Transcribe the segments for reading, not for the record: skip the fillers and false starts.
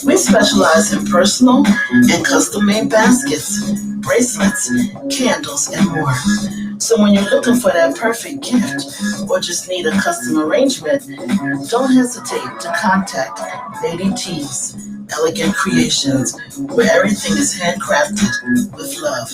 We specialize in personal and custom-made baskets, bracelets, candles, and more. So when you're looking for that perfect gift or just need a custom arrangement, don't hesitate to contact Lady T's Elegant Creations, where everything is handcrafted with love.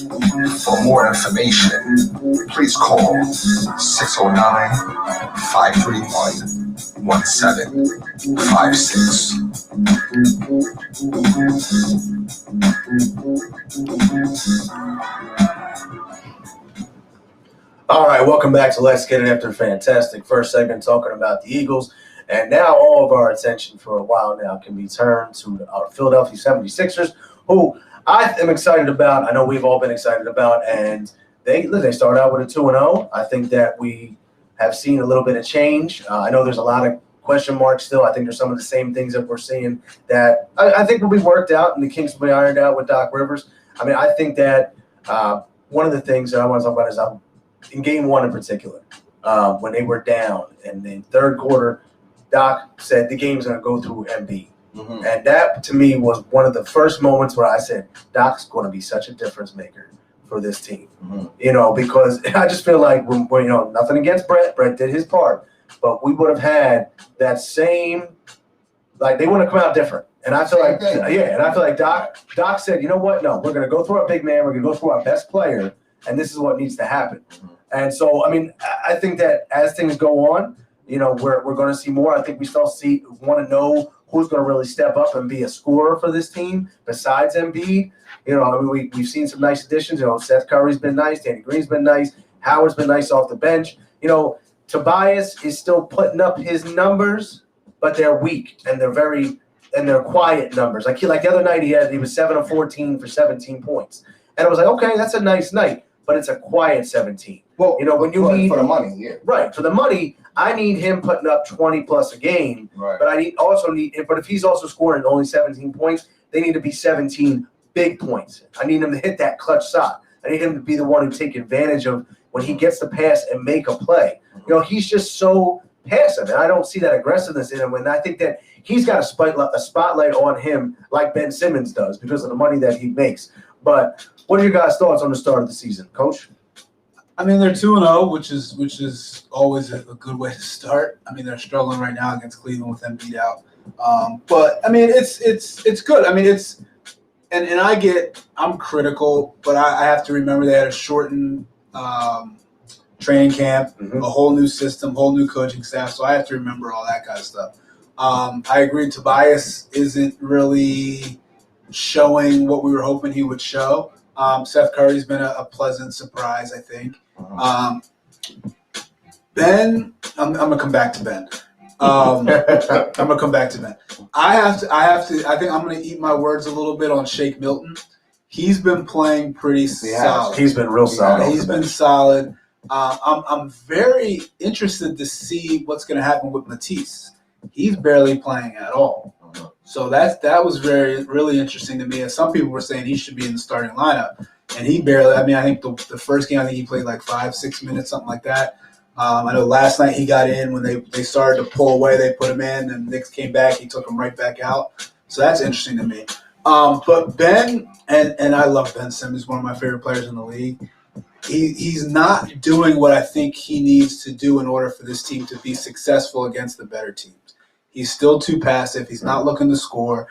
For more information, please call 609-531-1756. All right, welcome back to Let's Get It After Fantastic. First segment talking about the Eagles. And now all of our attention for a while now can be turned to our Philadelphia 76ers, who I am excited about. I know we've all been excited about. And they start out with a 2-0. I think that we have seen a little bit of change. I know there's a lot of question marks still. I think there's some of the same things that we're seeing that I think will be worked out and the kinks will be ironed out with Doc Rivers. I mean, I think that one of the things that I want to talk about is in game one in particular, when they were down in the third quarter, Doc said the game's going to go through Embiid. Mm-hmm. And that, to me, was one of the first moments where I said, Doc's going to be such a difference maker for this team. Mm-hmm. Because I just feel like, nothing against Brett. Brett did his part. But we would have had that same, they would have come out different. And I feel like, Doc said, you know what? No, we're going to go through our big man. We're going to go through our best player. And this is what needs to happen. Mm-hmm. And so, I think that as things go on, we're going to see more. I think we still want to know who's going to really step up and be a scorer for this team besides Embiid. We've seen some nice additions. Seth Curry's been nice. Danny Green's been nice. Howard's been nice off the bench. Tobias is still putting up his numbers, but they're weak and they're quiet numbers. Like the other night, he was 7 of 14 for 17 points, and I was like, okay, that's a nice night, but it's a quiet 17. Well, when you need for the money, yeah, right, for the money, I need him putting up 20 plus a game. Right. But but if he's also scoring only 17 points, they need to be 17 big points. I need him to hit that clutch shot. I need him to be the one who take advantage of when he gets the pass and make a play. He's just so passive, and I don't see that aggressiveness in him. And I think that he's got a spotlight on him like Ben Simmons does because of the money that he makes. But what are your guys' thoughts on the start of the season, Coach? They're 2-0, which is always a good way to start. They're struggling right now against Cleveland with Embiid out. But it's good. I'm critical, but I have to remember they had a shortened training camp, mm-hmm. a whole new system, whole new coaching staff. So I have to remember all that kind of stuff. I agree. Tobias isn't really showing what we were hoping he would show. Seth Curry's been a pleasant surprise, I think. Ben, I'm gonna come back to Ben. I think I'm gonna eat my words a little bit on Shake Milton. He's been playing pretty solid. He's been real solid. He's been solid. I'm very interested to see what's gonna happen with Matisse. He's barely playing at all. So that was really interesting to me. And some people were saying he should be in the starting lineup. And he barely, I think the first game, I think he played 5-6 minutes, something like that. I know last night he got in when they started to pull away, they put him in, and Knicks came back, he took him right back out. So that's interesting to me. But Ben, and I love Ben Simmons, one of my favorite players in the league. He's not doing what I think he needs to do in order for this team to be successful against the better teams. He's still too passive. He's not looking to score.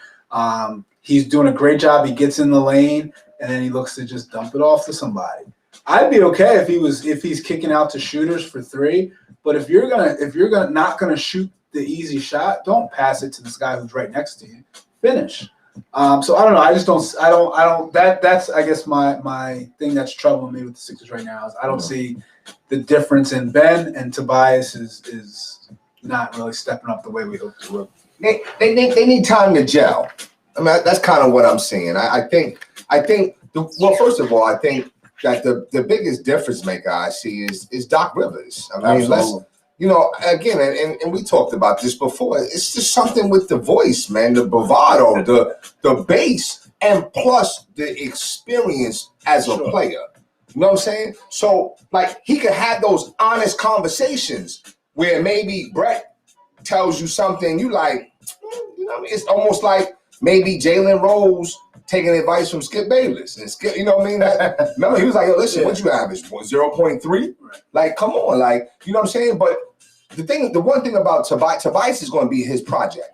He's doing a great job. He gets in the lane, and then he looks to just dump it off to somebody. I'd be okay if he's kicking out to shooters for three. But if you're not gonna shoot the easy shot, don't pass it to this guy who's right next to you. Finish. So I don't know. That's I guess my thing that's troubling me with the Sixers right now is I don't see the difference in Ben, and Tobias is not really stepping up the way we hoped to. They need time to gel. That's kind of what I'm seeing. I think first of all, I think that the biggest difference maker I see is Doc Rivers. Absolutely. Again, and we talked about this before. It's just something with the voice, man, the bravado, the bass, and plus the experience as a player. You know what I'm saying? So, he could have those honest conversations where maybe Brett tells you something you like, it's almost like maybe Jalen Rose taking advice from Skip Bayless and Skip, you know what I mean? Remember, he was like, yo, listen, what you average? 0.3? Right. Like, come on, like, you know what I'm saying? But the one thing about Tobias is going to be his project,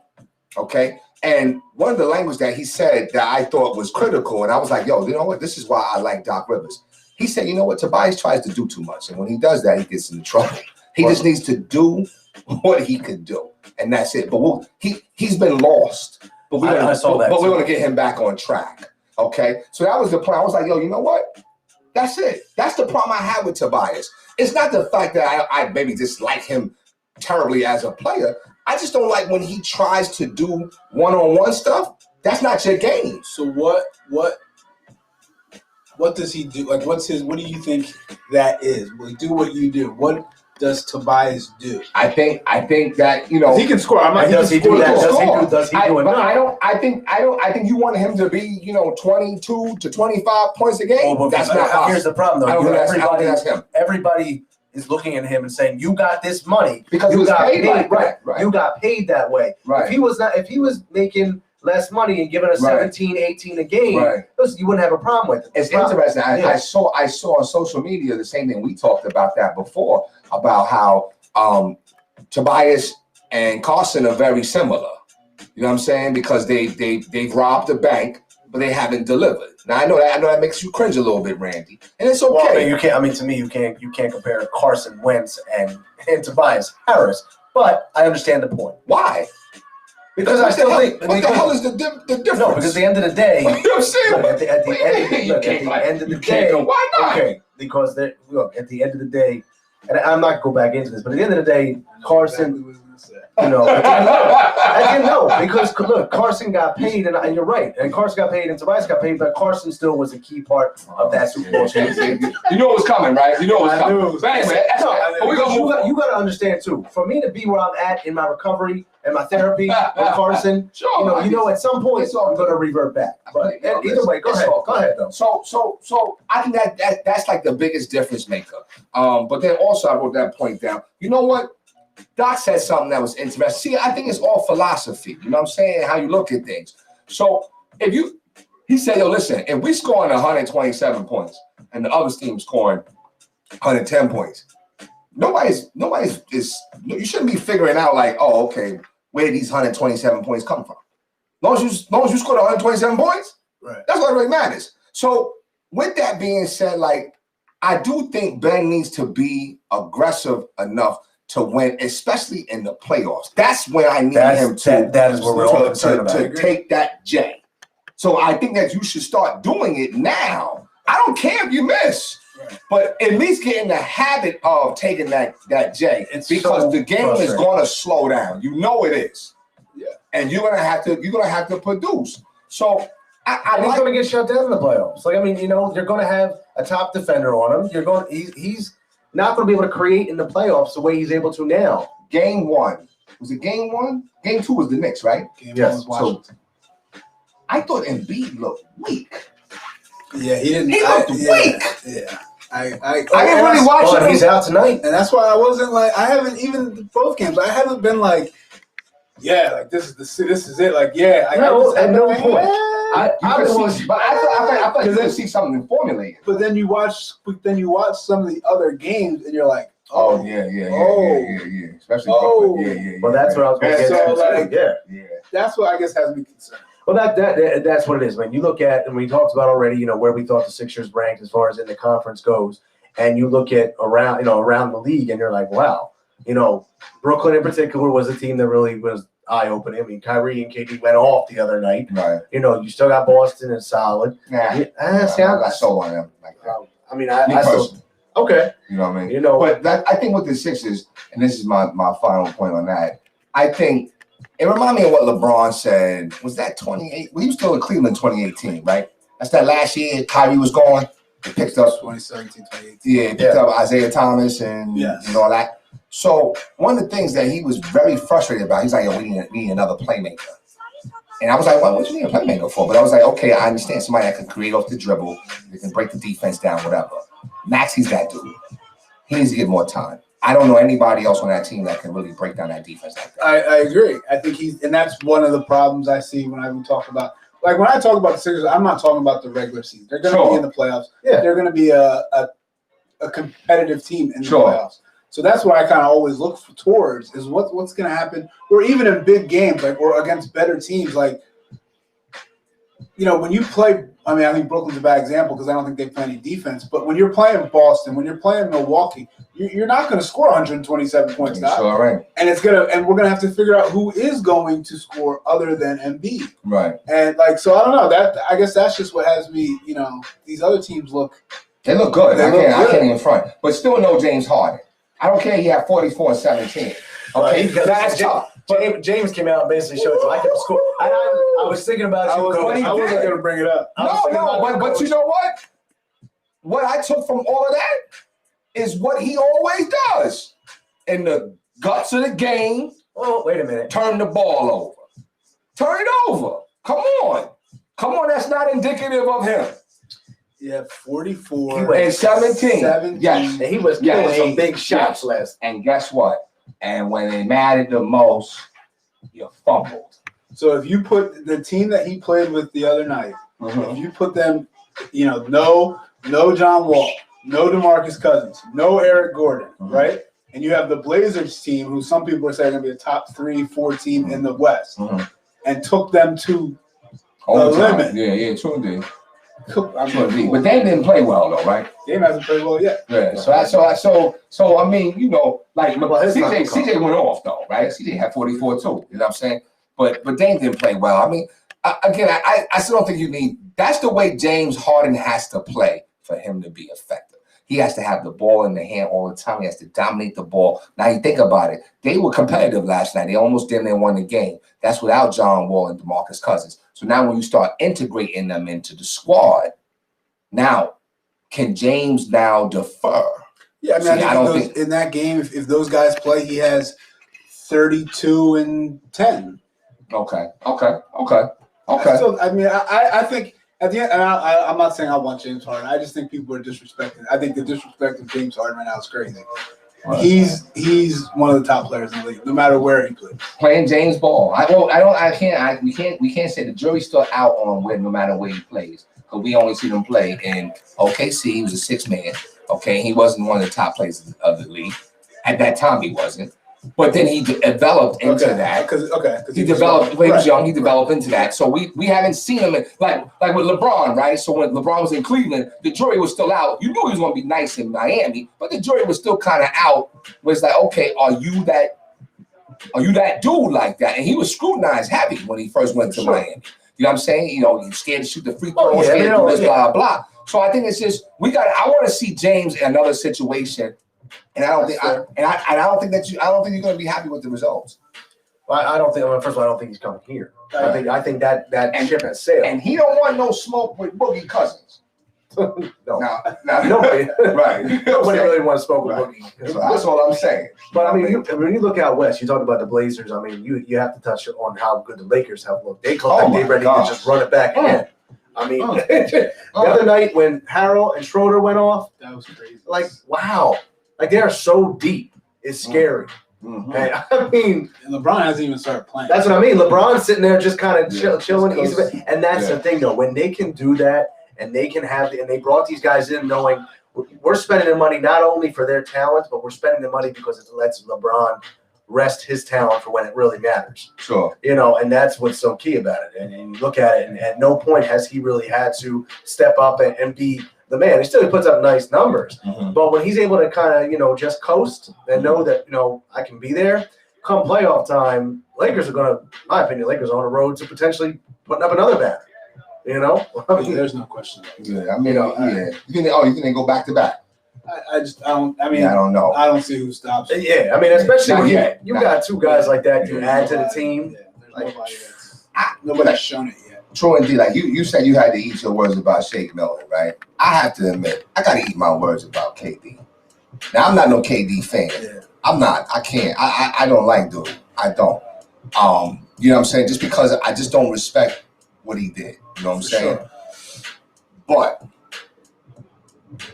okay? And one of the language that he said that I thought was critical, and I was like, yo, you know what? This is why I like Doc Rivers. He said, you know what? Tobias tries to do too much. And when he does that, he gets into trouble. He just needs to do what he could do. And that's it. But he's been lost. But we're going to get him back on track. Okay? So that was the plan. I was like, yo, you know what? That's it. That's the problem I have with Tobias. It's not the fact that I maybe dislike him terribly as a player. I just don't like when he tries to do one-on-one stuff. That's not your game. So what does he do? Like, what do you think that is? Well, do what you do. What does Tobias do? I think that, you know, he can score. I'm like, does he do that? Does he do it? I think you want him to be, you know, 22 to 25 points a game. Well, that's not us. Here's the problem, though. I don't think that's him. Everybody is looking at him and saying, "You got this money because you got paid like right. Right. You got paid that way. Right. If he was making less money and giving us 17, 18 a game, you wouldn't have a problem with it. It's interesting. I saw on social media the same thing. We talked about that before, about how Tobias and Carson are very similar. You know what I'm saying? Because they've robbed the bank, but they haven't delivered. Now I know that makes you cringe a little bit, Randy, and it's okay. Well, you can't. I mean, to me, you can't compare Carson Wentz and Tobias Harris. But I understand the point. Why? Because I still think. What the hell is the difference? No, because at the end of the day, you know what I'm saying? At the end of the day, why not? Okay, because at the end of the day, and I'm not going to go back into this, but at the end of the day, Carson. Because look, Carson got paid, and you're right, and Carson got paid, and Tobias got paid, but Carson still was a key part of that Super Bowl championship. You know what's coming, right? You know what's coming. You got to understand too. For me to be where I'm at in my recovery and my therapy with Carson, you know, at some point I'm going to revert back. But either way, go ahead though. So I think that's like the biggest difference maker. But then also I wrote that point down. You know what? Doc said something that was interesting. See, I think it's all philosophy. You know what I'm saying? How you look at things. So he said, yo, listen, if we scoring 127 points and the other team scoring 110 points, you shouldn't be figuring out like, oh, okay, where these 127 points come from. As long as you scored 127 points, right. That's what really matters. So with that being said, like, I do think Ben needs to be aggressive enough to win, especially in the playoffs. That's where I need him to. That is what we're all concerned about. To take that J. So I think that you should start doing it now. I don't care if you miss, but at least get in the habit of taking that J. Because the game is going to slow down. You know it is. Yeah. And you're gonna have to produce. So he's going to get shut down in the playoffs. Like, I mean, you know, you're going to have a top defender on him. He's not going to be able to create in the playoffs the way he's able to now. Game 1. Was it game 1? Game 2 was the Knicks, right? Yes. So I thought Embiid looked weak. Yeah, he didn't. He looked weak. Yeah. I didn't really watch him. He's out tonight. And that's why I wasn't like, I haven't even both games. I haven't been like, yeah, like this is it. Like, yeah. At no point. I thought you could see something formulated. But then you watch some of the other games, and you're like, yeah. Especially, Well, that's what I was going to get. So, like, yeah. That's what I guess has me concerned. Well, that's what it is. When you look at, and we talked about already, you know, where we thought the Sixers ranked as far as in the conference goes, and you look at around the league, and you're like, wow, you know, Brooklyn in particular was a team that really was eye-opening. I mean, Kyrie and KD went off the other night. Right. You know, you still got Boston and solid. I sold on them like that. I mean, I still okay. You know what I mean? You know, but I think with the Sixers, and this is my final point on that. I think it reminded me of what LeBron said. Was that 28? Well, he was still in Cleveland 2018, right? That's that last year Kyrie was gone. He picked up 2017, 2018. Yeah, he picked up Isaiah Thomas and all that. So one of the things that he was very frustrated about, he's like, yo, we need another playmaker. And I was like, well, what do you need a playmaker for? But I was like, okay, I understand somebody that can create off the dribble, they can break the defense down, whatever. Maxi's that dude. He needs to get more time. I don't know anybody else on that team that can really break down that defense like that. I agree. I think and that's one of the problems I see when I talk about, like when I talk about the Sixers, I'm not talking about the regular season. They're going to be in the playoffs. Yeah. They're going to be a competitive team in the playoffs. So that's what I kind of always look towards is what's going to happen, or even in big games, like or against better teams, like. When you play, I think Brooklyn's a bad example because I don't think they play any defense. But when you're playing Boston, when you're playing Milwaukee, you're not going to score 127 points, guys. Sure, right. And we're gonna have to figure out who is going to score other than Embiid. Right. And so I don't know. I guess that's just what has me. These other teams look. They look good. I can't even front. But still no James Harden. I don't care. He had 44 and 17. Okay, that's tough. James came out and basically showed I can score. I was thinking about you. I wasn't going to bring it up. But you know what? What I took from all of that is what he always does. In the guts of the game, Oh, wait a minute. turn the ball over. Turn it over. Come on. That's not indicative of him. Yeah, 44 And 17. 17. Yes. And he was getting some big shots last. And guess what? And when it mattered the most, you fumbled. So if you put the team that he played with the other night, if you put them, no John Wall, no DeMarcus Cousins, no Eric Gordon, right? And you have the Blazers team, who some people are saying going to be a top 3-4 team in the West, and took them to the limit. Yeah, true indeed. I True indeed. mean, But they didn't play well though, right? Dame hasn't played well yet. Yeah. So I mean, like CJ went off though, right? CJ had 44 too. You know what I'm saying? But Dame didn't play well. I mean, I still don't think you need. That's the way James Harden has to play for him to be effective. He has to have the ball in the hand all the time. He has to dominate the ball. Now you think about it. They were competitive last night. They almost didn't won the game. That's without John Wall and DeMarcus Cousins. So now when you start integrating them into the squad, now can James now defer? Yeah, I don't think in that game, if those guys play, he has 32 and 10. Okay. So I think at the end, and I'm not saying I want James Harden. I just think people are disrespecting. I think the disrespect of James Harden right now is crazy. Right. He's one of the top players in the league, no matter where he plays. Playing James Ball. We can't say the jury's still out on where no matter where he plays. Because we only see them play in OKC. He was a 6-man. Okay, he wasn't one of the top players of the league. At that time, he wasn't. But then he developed into that. Because he developed when he was young. He developed into that. So we haven't seen him like with LeBron, right? So when LeBron was in Cleveland, the jury was still out. You knew he was going to be nice in Miami, but the jury was still kind of out. Was like, okay, are you that dude like that? And he was scrutinized heavy when he first went to Miami. You know what I'm saying? He's scared to shoot the free throw, scared to do this, blah blah. So I think it's just I want to see James in another situation. And I don't think I don't think you're going to be happy with the results. Well, I don't think. First of all, I don't think he's coming here. I think that ship has sailed. And he don't want no smoke with Boogie Cousins. No, nobody. Right. Nobody really wants to smoke with Boogie. That's all I'm saying. But I mean, when you look out west, you talked about the Blazers. I mean, you have to touch on how good the Lakers have looked. They look like they're ready to just run it back again. I mean, the other night when Harrell and Schroeder went off, that was crazy. Like, wow. Like, they are so deep. It's scary. And I mean, and LeBron hasn't even started playing. That's what I mean. LeBron's sitting there just kind of chilling. And that's the thing, though. When they can do that and they can and they brought these guys in knowing we're spending the money not only for their talents, but we're spending the money because it lets LeBron rest his talent for when it really matters. Sure. And that's what's so key about it. And you look at it, and at no point has he really had to step up and be the man. He still puts up nice numbers. But when he's able to kind of, just coast and know that, I can be there, come playoff time, Lakers are going to, in my opinion, Lakers are on the road to potentially putting up another banner. I mean, there's no question. Yeah, I mean, You think they go back to back? I don't know. I don't see who stops it. Yeah, I mean, especially when you got two guys like that you add to the team. Nobody's shown it yet. True indeed. Like you said, you had to eat your words about Shake Milton, right? I have to admit, I got to eat my words about KD. Now, I'm not no KD fan. Yeah. I'm not. I can't. I don't like dude. I don't. You know what I'm saying? Just because I just don't respect what he did. You know what I'm saying? Sure. But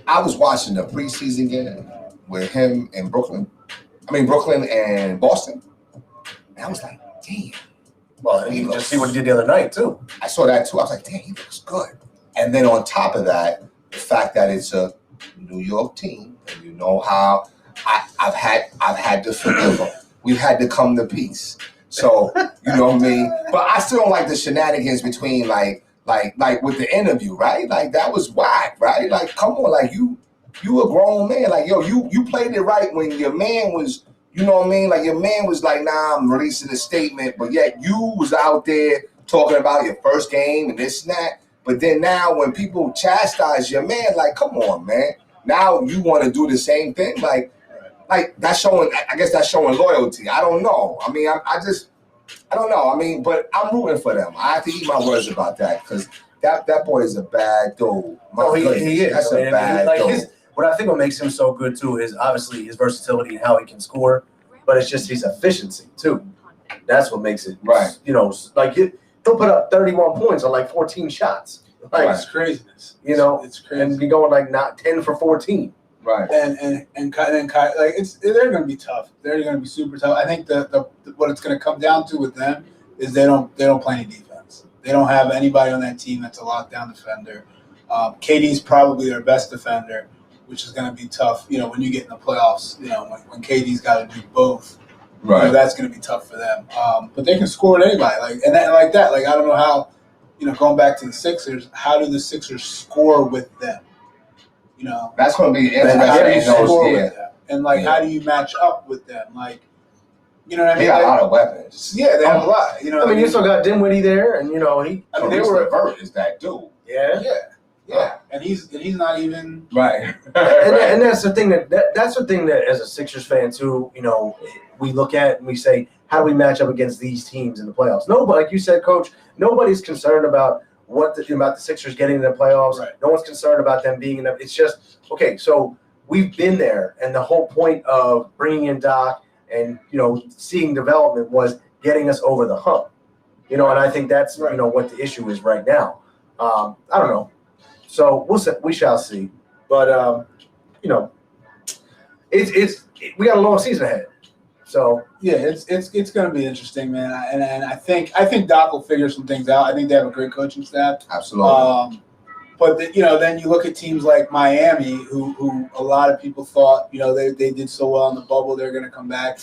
I was watching the preseason game with him in Brooklyn, Brooklyn and Boston. And I was like, damn. Well, and you just see what he did the other night too. I saw that too. I was like, damn, he looks good. And then on top of that, the fact that it's a New York team, and you know how I've had to forgive them. We've had to come to peace. So you know what I mean. But I still don't like the shenanigans between like with the interview, right? Like that was whack, right? Like come on, like you a grown man, like yo, you played it right when your man was. You know what I mean? Like your man was like, nah, I'm releasing a statement, but yet you was out there talking about your first game and this and that. But then now when people chastise your man, like, come on, man. Now you want to do the same thing? Like that's showing, I guess that's showing loyalty. I don't know. I mean, I don't know. I mean, but I'm rooting for them. I have to eat my words about that because that boy is a bad dude. No, he is. That's I mean, a bad dude. What I think what makes him so good too is obviously his versatility and how he can score, but it's just his efficiency too. That's what makes it right. You know, like he'll put up 31 points on like 14 shots. Like it's craziness. You know, it's crazy. And be going like not 10 for 14. Right. And like they're going to be tough. They're going to be super tough. I think the what it's going to come down to with them is they don't play any defense. They don't have anybody on that team that's a lockdown defender. KD's probably their best defender, which is going to be tough. You know, when you get in the playoffs, you know, when KD's got to do both, right? You know, that's going to be tough for them. But they can score at anybody, like that. Like I don't know how, you know, going back to the Sixers, how do the Sixers score with them? You know, that's going to be interesting. How do you score with them? And how do you match up with them? Like, you know what I mean? They got a lot of weapons. Yeah, they have a lot. You know, I mean, you still got Dinwiddie there, and you know they were. Levert is that dude? Yeah, and he's not even right. and that's the thing that's the thing that as a Sixers fan too, you know, we look at and we say, how do we match up against these teams in the playoffs? Nobody, like you said, Coach, nobody's concerned about about the Sixers getting in the playoffs. Right. No one's concerned about them being in them. It's just okay. So we've been there, and the whole point of bringing in Doc and you know seeing development was getting us over the hump. You know, and I think that's you know what the issue is right now. I don't know. So we shall see, but you know, we got a long season ahead. So yeah, it's going to be interesting, man. And I think Doc will figure some things out. I think they have a great coaching staff. Absolutely. But you know, then you look at teams like Miami, who a lot of people thought, you know, they did so well in the bubble, they're going to come back.